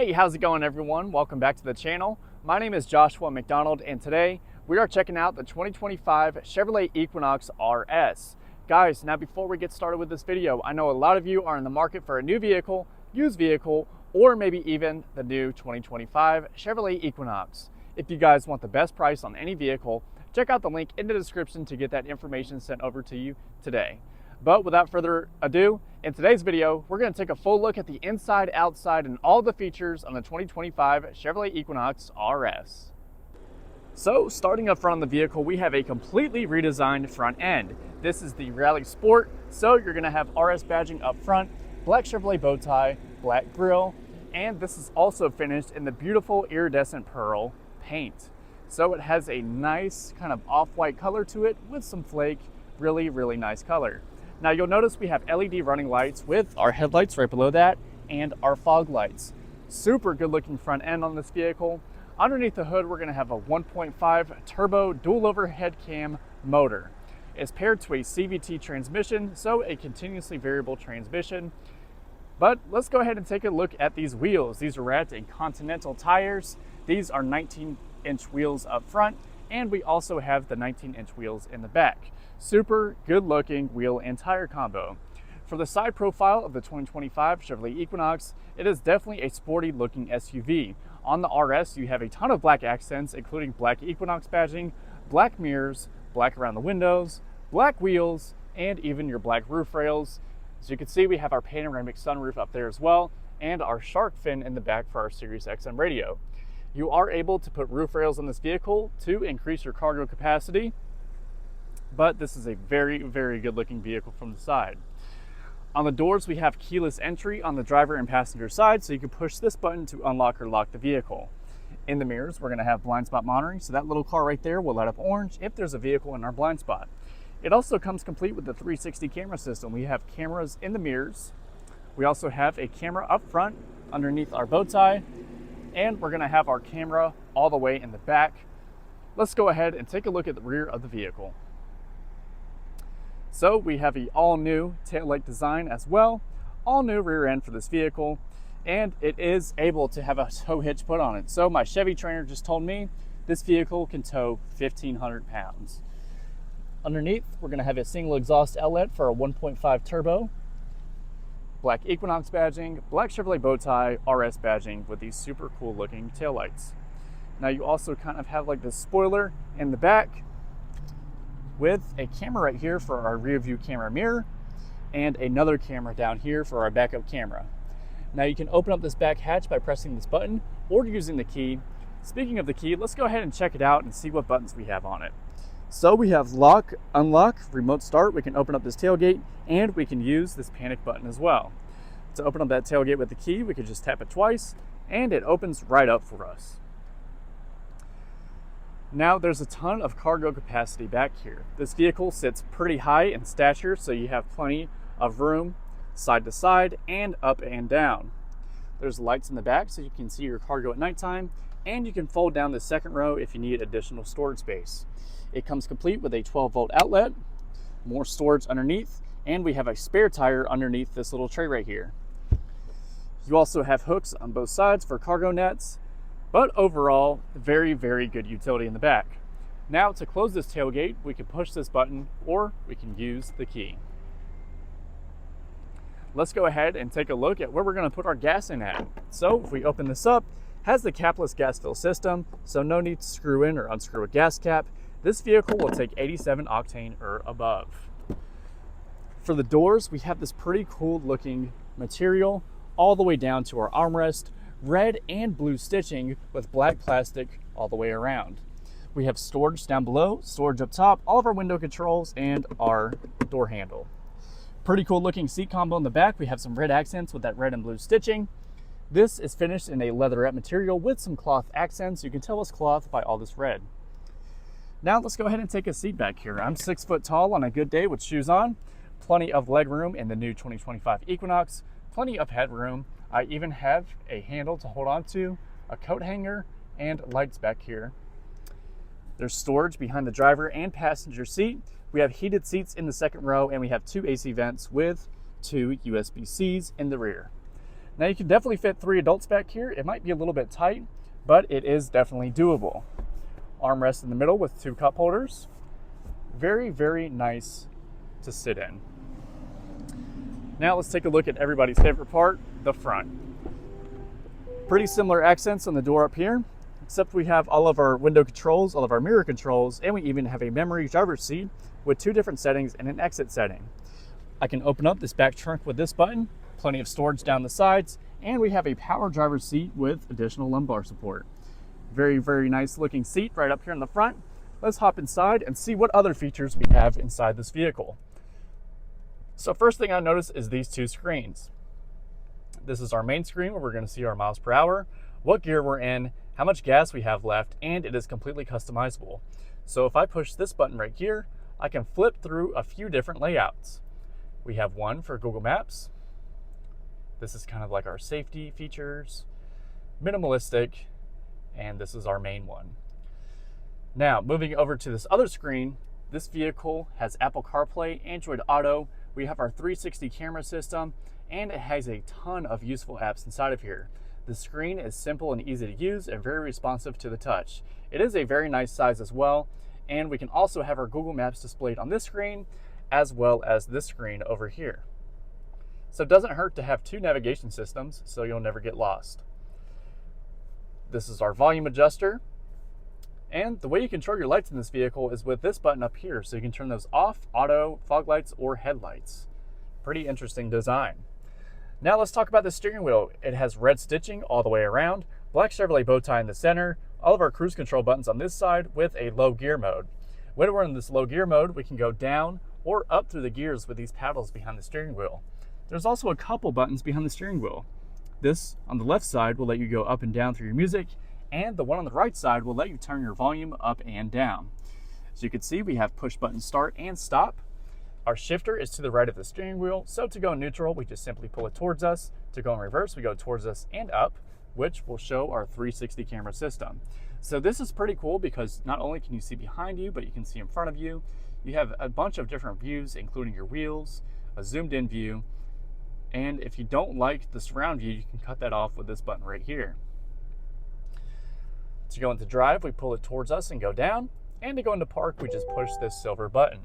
Hey, how's it going everyone? Welcome back to the channel. My name is Joshua McDonald and today we are checking out the 2025 Chevrolet Equinox RS. Guys, now before we get started with this video, I know a lot of you are in the market for a new vehicle, used vehicle, or maybe even the new 2025 Chevrolet Equinox. If you guys want the best price on any vehicle, check out the link in the description to get that information sent over to you today. But without further ado, in today's video, we're going to take a full look at the inside, outside, and all the features on the 2025 Chevrolet Equinox RS. So, starting up front on the vehicle, we have a completely redesigned front end. This is the Rally Sport, so you're going to have RS badging up front, black Chevrolet bow tie, black grille, and this is also finished in the beautiful iridescent pearl paint. So it has a nice kind of off-white color to it with some flake, really nice color. Now you'll notice we have LED running lights with our headlights right below that and our fog lights. Super good looking front end on this vehicle. Underneath the hood, we're gonna have a 1.5 turbo dual overhead cam motor. It's paired to a CVT transmission, so a continuously variable transmission. But let's go ahead and take a look at these wheels. These are wrapped in Continental tires. These are 19-inch wheels up front, and we also have the 19-inch wheels in the back. Super good looking wheel and tire combo. For the side profile of the 2025 Chevrolet Equinox, it is definitely a sporty looking SUV. On the RS, you have a ton of black accents, including black Equinox badging, black mirrors, black around the windows, black wheels, and even your black roof rails. As you can see, we have our panoramic sunroof up there as well, and our shark fin in the back for our Sirius XM radio. You are able to put roof rails on this vehicle to increase your cargo capacity, but this is a very good looking vehicle from the side. On the doors, we have keyless entry on the driver and passenger side, so you can push this button to unlock or lock the vehicle. In the mirrors, we're going to have blind spot monitoring, so that little car right there will light up orange if there's a vehicle in our blind spot. It also comes complete with the 360 camera system. We have cameras in the mirrors. We also have a camera up front underneath our bow tie, and we're going to have our camera all the way in the back. Let's go ahead and take a look at the rear of the vehicle. So we have an all-new taillight design as well, all-new rear end for this vehicle, and it is able to have a tow hitch put on it. So my Chevy trainer just told me this vehicle can tow 1,500 pounds. Underneath, we're going to have a single exhaust outlet for a 1.5 turbo, black Equinox badging, black Chevrolet bow tie, RS badging with these super cool looking taillights. Now you also kind of have like this spoiler in the back with a camera right here for our rear view camera mirror and another camera down here for our backup camera. Now you can open up this back hatch by pressing this button or using the key. Speaking of the key, let's go ahead and check it out and see what buttons we have on it. So we have lock, unlock, remote start. We can open up this tailgate and we can use this panic button as well. To open up that tailgate with the key, we could just tap it twice and it opens right up for us. Now there's a ton of cargo capacity back here. This vehicle sits pretty high in stature, so you have plenty of room side to side and up and down. There's lights in the back so you can see your cargo at nighttime, and you can fold down the second row if you need additional storage space. It comes complete with a 12-volt outlet, more storage underneath, and we have a spare tire underneath this little tray right here. You also have hooks on both sides for cargo nets, but overall, very good utility in the back. Now to close this tailgate, we can push this button or we can use the key. Let's go ahead and take a look at where we're going to put our gas in at. So if we open this up, it has the capless gas fill system, so no need to screw in or unscrew a gas cap. This vehicle will take 87 octane or above. For the doors, we have this pretty cool looking material all the way down to our armrest, red and blue stitching with black plastic all the way around. We have storage down below, storage up top, all of our window controls, and our door handle. Pretty cool looking seat combo in the back. We have some red accents with that red and blue stitching. This is finished in a leatherette material with some cloth accents. You can tell it's cloth by all this red. Now let's go ahead and take a seat back here. I'm 6 foot tall on a good day with shoes on. Plenty of leg room in the new 2025 Equinox. Plenty of headroom. I even have a handle to hold on to, a coat hanger, and lights back here. There's storage behind the driver and passenger seat. We have heated seats in the second row, and we have 2 AC vents with 2 USB-Cs in the rear. Now you can definitely fit 3 adults back here. It might be a little bit tight, but it is definitely doable. Armrest in the middle with 2 cup holders. Very, very nice to sit in. Now let's take a look at everybody's favorite part, the front. Pretty similar accents on the door up here, except we have all of our window controls, all of our mirror controls, and we even have a memory driver's seat with 2 different settings and an exit setting. I can open up this back trunk with this button, plenty of storage down the sides, and we have a power driver's seat with additional lumbar support. Very, very nice looking seat right up here in the front. Let's hop inside and see what other features we have inside this vehicle. So first thing I notice is these 2 screens. This is our main screen where we're going to see our miles per hour, what gear we're in, how much gas we have left, and it is completely customizable. So if I push this button right here, I can flip through a few different layouts. We have one for Google Maps. This is kind of like our safety features, minimalistic, and this is our main one. Now, moving over to this other screen, this vehicle has Apple CarPlay, Android Auto, we have our 360 camera system, and it has a ton of useful apps inside of here. The screen is simple and easy to use and very responsive to the touch. It is a very nice size as well, and we can also have our Google Maps displayed on this screen as well as this screen over here. So it doesn't hurt to have 2 navigation systems so you'll never get lost. This is our volume adjuster. And the way you control your lights in this vehicle is with this button up here, so you can turn those off, auto, fog lights, or headlights. Pretty interesting design. Now let's talk about the steering wheel. It has red stitching all the way around, black Chevrolet bow tie in the center, all of our cruise control buttons on this side with a low gear mode. When we're in this low gear mode, we can go down or up through the gears with these paddles behind the steering wheel. There's also a couple buttons behind the steering wheel. This on the left side will let you go up and down through your music, and the one on the right side will let you turn your volume up and down. As you can see, we have push button start and stop. Our shifter is to the right of the steering wheel, so to go neutral, we just simply pull it towards us. To go in reverse, we go towards us and up, which will show our 360 camera system. So this is pretty cool because not only can you see behind you, but you can see in front of you. You have a bunch of different views, including your wheels, a zoomed in view, and if you don't like the surround view, you can cut that off with this button right here. To go into drive, we pull it towards us and go down, and to go into park, we just push this silver button.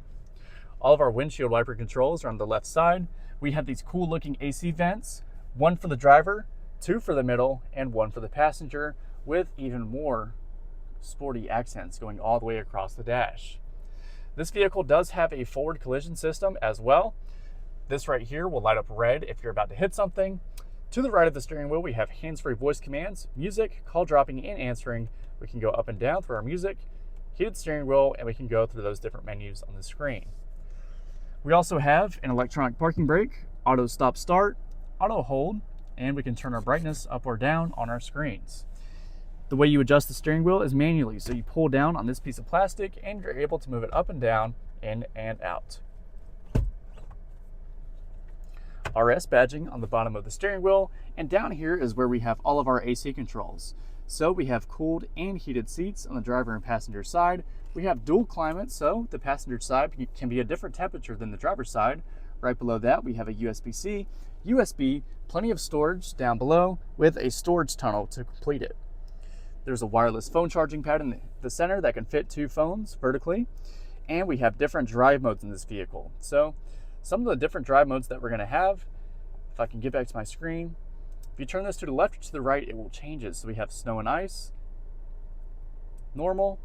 All of our windshield wiper controls are on the left side. We have these cool looking AC vents, 1 for the driver, 2 for the middle, and 1 for the passenger, with even more sporty accents going all the way across the dash. This vehicle does have a forward collision system as well. This right here will light up red if you're about to hit something. To the right of the steering wheel, we have hands-free voice commands, music, call dropping, and answering. We can go up and down through our music, heated steering wheel, and we can go through those different menus on the screen. We also have an electronic parking brake, auto stop start, auto hold, and we can turn our brightness up or down on our screens. The way you adjust the steering wheel is manually, so you pull down on this piece of plastic and you're able to move it up and down, in and out. RS badging on the bottom of the steering wheel, and down here is where we have all of our AC controls. So we have cooled and heated seats on the driver and passenger side. We have dual climate, so the passenger side can be a different temperature than the driver's side. Right below that, we have a USB-C, USB, plenty of storage down below with a storage tunnel to complete it. There's a wireless phone charging pad in the center that can fit 2 phones vertically, and we have different drive modes in this vehicle. So some of the different drive modes that we're going to have, if I can get back to my screen, if you turn this to the left or to the right, it will change it. So we have snow and ice, normal,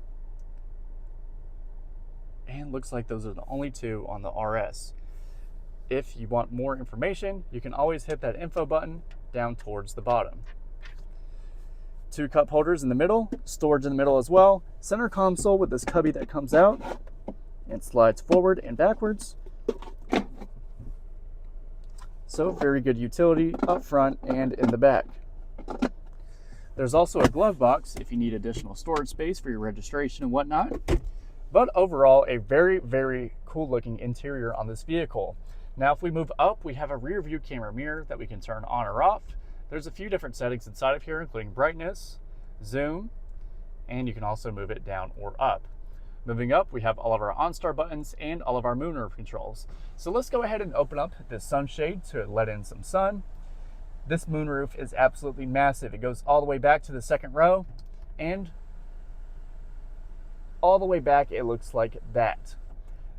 and looks like those are the only 2 on the RS. If you want more information, you can always hit that info button down towards the bottom. 2 cup holders in the middle, storage in the middle as well, center console with this cubby that comes out and slides forward and backwards. So very good utility up front and in the back. There's also a glove box if you need additional storage space for your registration and whatnot. But overall, a very, very cool looking interior on this vehicle. Now, if we move up, we have a rear view camera mirror that we can turn on or off. There's a few different settings inside of here, including brightness, zoom, and you can also move it down or up. Moving up, we have all of our OnStar buttons and all of our moonroof controls. So let's go ahead and open up this sunshade to let in some sun. This moonroof is absolutely massive. It goes all the way back to the second row, and all the way back it looks like that.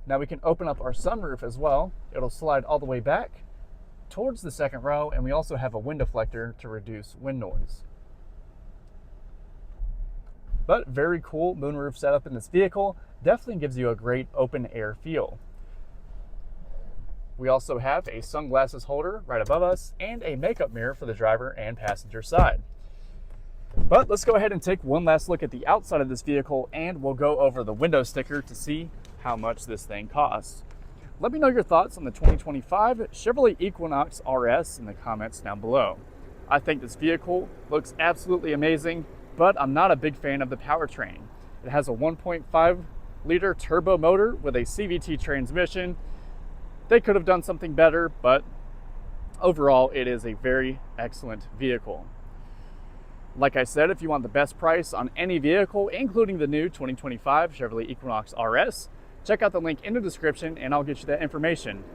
Now we can open up our sunroof as well. It'll slide all the way back towards the second row, and we also have a wind deflector to reduce wind noise. But very cool moonroof setup in this vehicle. Definitely gives you a great open air feel. We also have a sunglasses holder right above us and a makeup mirror for the driver and passenger side. But let's go ahead and take one last look at the outside of this vehicle, and we'll go over the window sticker to see how much this thing costs. Let me know your thoughts on the 2025 Chevrolet Equinox RS in the comments down below. I think this vehicle looks absolutely amazing, but I'm not a big fan of the powertrain. It has a 1.5 liter turbo motor with a CVT transmission. They could have done something better, but overall it is a very excellent vehicle. Like I said, if you want the best price on any vehicle, including the new 2025 Chevrolet Equinox RS, check out the link in the description and I'll get you that information.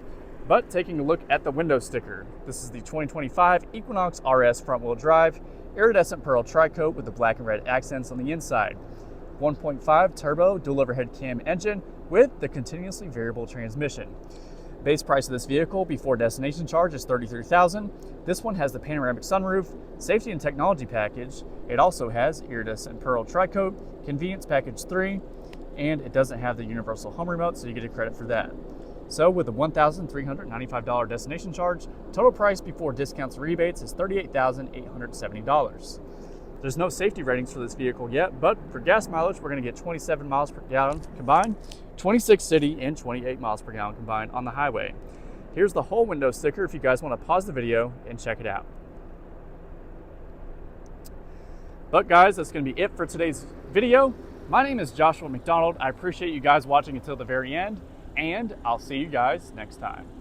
But taking a look at the window sticker, this is the 2025 Equinox RS front-wheel drive, iridescent pearl tri-coat with the black and red accents on the inside. 1.5 turbo dual overhead cam engine with the continuously variable transmission. Base price of this vehicle before destination charge is $33,000. This one has the panoramic sunroof, safety and technology package. It also has iridescent pearl tri-coat, convenience package 3, and it doesn't have the universal home remote, so you get a credit for that. So with a $1,395 destination charge, total price before discounts and rebates is $38,870. There's no safety ratings for this vehicle yet, but for gas mileage, we're going to get 27 miles per gallon combined, 26 city, and 28 miles per gallon combined on the highway. Here's the whole window sticker if you guys want to pause the video and check it out. But guys, that's going to be it for today's video. My name is Joshua McDonald. I appreciate you guys watching until the very end, and I'll see you guys next time.